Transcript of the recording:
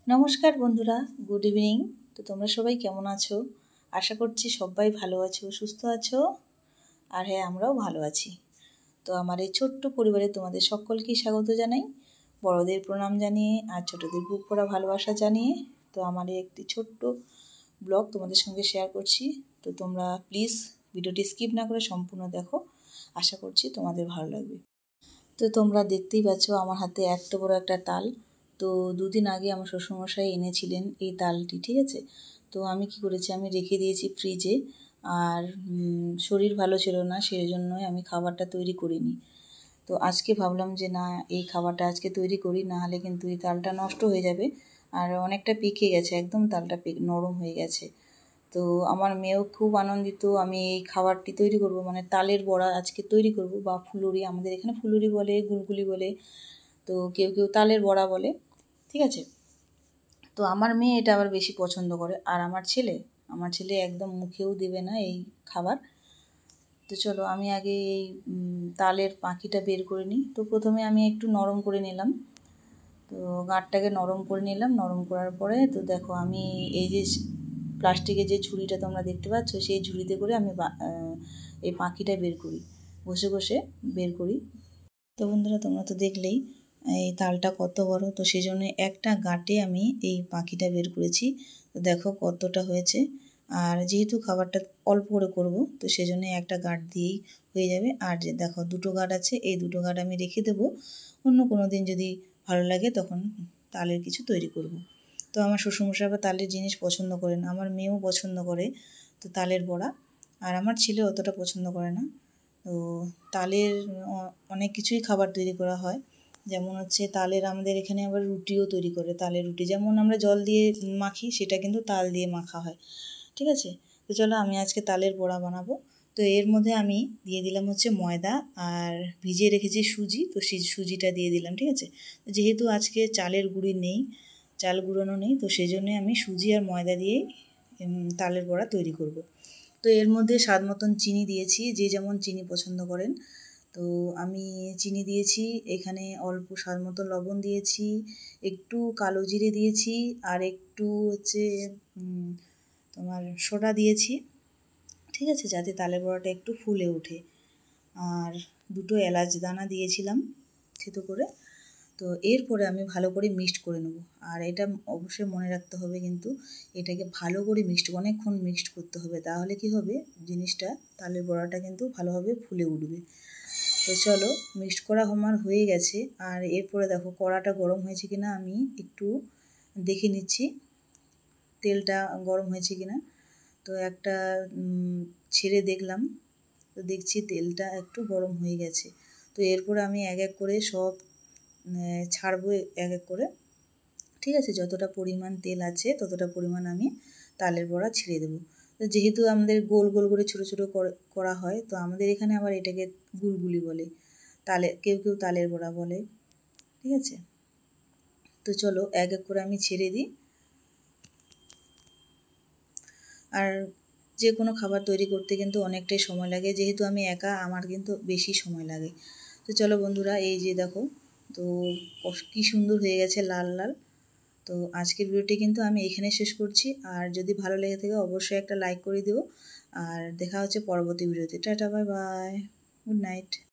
নমস্কার বন্ধুরা, good evening. তো তোমরা সবাই কেমন আছো? আশা করছি সবাই ভালো আছো, সুস্থ আছো। আর হ্যাঁ, আমরাও ভালো আছি। তো আমার এই ছোট্ট পরিবারে তোমাদের সকলকেই স্বাগত জানাই, বড়দের প্রণাম জানিয়ে আর ছোটদের বুক ভরা ভালোবাসা জানিয়ে। তো আমার এই একটি ছোট্ট ব্লগ তোমাদের সঙ্গে শেয়ার করছি। তো তোমরা প্লিজ ভিডিওটি স্কিপ না করে সম্পূর্ণ দেখো, আশা করছি তোমাদের ভালো লাগবে। তো তোমরা দেখতেই পাচ্ছ আমার হাতে এত বড় একটা তাল। তো দুদিন আগে আমার শ্বশুরমশাই এনেছিলেন এই তালটি, ঠিক আছে। তো আমি কি করেছি, আমি রেখে দিয়েছি ফ্রিজে। আর শরীর ভালো ছিল না, সেই জন্যই আমি খাবারটা তৈরি করিনি। তো আজকে ভাবলাম যে না, এই খাবারটা আজকে তৈরি করি, না হলে কিন্তু এই তালটা নষ্ট হয়ে যাবে। আর অনেকটা পেকে গেছে, একদম তালটা নরম হয়ে গেছে। তো আমার মেয়েও খুব আনন্দিত, আমি এই খাবারটি তৈরি করব, মানে তালের বড়া আজকে তৈরি করব, বা ফুলুরি, আমাদের এখানে ফুলুরি বলে, গুলগুলি বলে, তো কেউ কেউ তালের বড়া বলে, ঠিক আছে। তো আমার মেয়ে এটা আবার বেশি পছন্দ করে, আর আমার ছেলে একদম মুখেও দেবে না এই খাবার। তো চলো আমি আগে এই তালের পাখিটা বের করে নিই। তো প্রথমে আমি একটু নরম করে নিলাম, তো গাঁটটাকে নরম করে নিলাম। নরম করার পরে তো দেখো আমি এই যে প্লাস্টিকের যে ঝুড়িটা তোমরা দেখতে পাচ্ছ, সেই ঝুড়িতে করে আমি এই পাখিটা বের করি, বসে বসে বের করি। তো বন্ধুরা, তোমরা তো দেখলেই এই তালটা কত বড়, তো সেই জন্য একটা গাঁটে আমি এই পাখিটা বের করেছি। তো দেখো কতটা হয়েছে। আর যেহেতু খাবারটা অল্প করে করব, তো সেই জন্য একটা গাঁট দিয়েই হয়ে যাবে। আর যে দেখো দুটো গাঁট আছে, এই দুটো গাঁট আমি রেখে দেবো, অন্য কোনো দিন যদি ভালো লাগে তখন তালের কিছু তৈরি করব। তো আমার শ্বশুরমশাই আবার তালের জিনিস পছন্দ করে না, আমার মেয়েও পছন্দ করে তো তালের বড়া, আর আমার ছেলে অতটা পছন্দ করে না। তো তালের অনেক কিছুই খাবার তৈরি করা হয়, যেমন হচ্ছে তালের আমাদের এখানে আবার রুটিও তৈরি করে। তালের রুটি যেমন আমরা জল দিয়ে মাখি, সেটা কিন্তু তাল দিয়ে মাখা হয়, ঠিক আছে। তো চলো আমি আজকে তালের বড়া বানাবো। তো এর মধ্যে আমি দিয়ে দিলাম হচ্ছে ময়দা, আর ভিজিয়ে রেখেছি সুজি, তো সেই সুজিটা দিয়ে দিলাম, ঠিক আছে। তো যেহেতু আজকে চালের গুঁড়ি নেই, চাল গুঁড়োনো নেই, তো সেই জন্যে আমি সুজি আর ময়দা দিয়েই তালের বড়া তৈরি করব। তো এর মধ্যে স্বাদ মতন চিনি দিয়েছি, যে যেমন চিনি পছন্দ করেন। তো আমি চিনি দিয়েছি, এখানে অল্প স্বাদ মতো লবণ দিয়েছি, একটু কালো জিরে দিয়েছি, আর একটু হচ্ছে তোমার সোডা দিয়েছি, ঠিক আছে, যাতে তালের বড়াটা একটু ফুলে ওঠে। আর দুটো এলাচ দানা দিয়েছিলাম থেতো করে। তো এরপরে আমি ভালো করে মিক্সড করে নেব। আর এটা অবশ্যই মনে রাখতে হবে, কিন্তু এটাকে ভালো করে অনেকক্ষণ মিক্সড করতে হবে, তাহলে কি হবে, জিনিসটা তালের বড়াটা কিন্তু ভালোভাবে ফুলে উঠবে। তো চলো মিক্সড করা আমার হয়ে গেছে। আর এরপরে দেখো কড়াটা গরম হয়েছে কিনা আমি একটু দেখে নিচ্ছি, তেলটা গরম হয়েছে কিনা। তো একটা ছেড়ে দেখলাম, তো দেখছি তেলটা একটু গরম হয়ে গেছে। তো এরপরে আমি এক এক করে সব ছাড়বো এক এক করে, ঠিক আছে। যতটা পরিমাণ তেল আছে ততটা পরিমাণ আমি তালের বড়া ছেড়ে দেবো। তো যেহেতু আমাদের গোল গোল করে ছোটো ছোটো করা হয়, তো আমাদের এখানে আবার এটাকে গুলগুলি বলে, কেউ কেউ তালের বড়া বলে, ঠিক আছে। তো চলো এক এক করে আমি ছেড়ে দিই। আর যে কোনো খাবার তৈরি করতে কিন্তু অনেকটাই সময় লাগে, যেহেতু আমি একা, আমার কিন্তু বেশি সময় লাগে। তো চলো বন্ধুরা, এই যে দেখো, তো কী সুন্দর হয়ে গেছে লাল লাল। তো আজকের ভিডিওটি কিন্তু আমি এখানে শেষ করছি। আর যদি ভালো লেগে থাকে অবশ্যই একটা লাইক করে দিও। আর দেখা হচ্ছে পরবর্তী ভিডিওতে। Tata, bye bye, good night.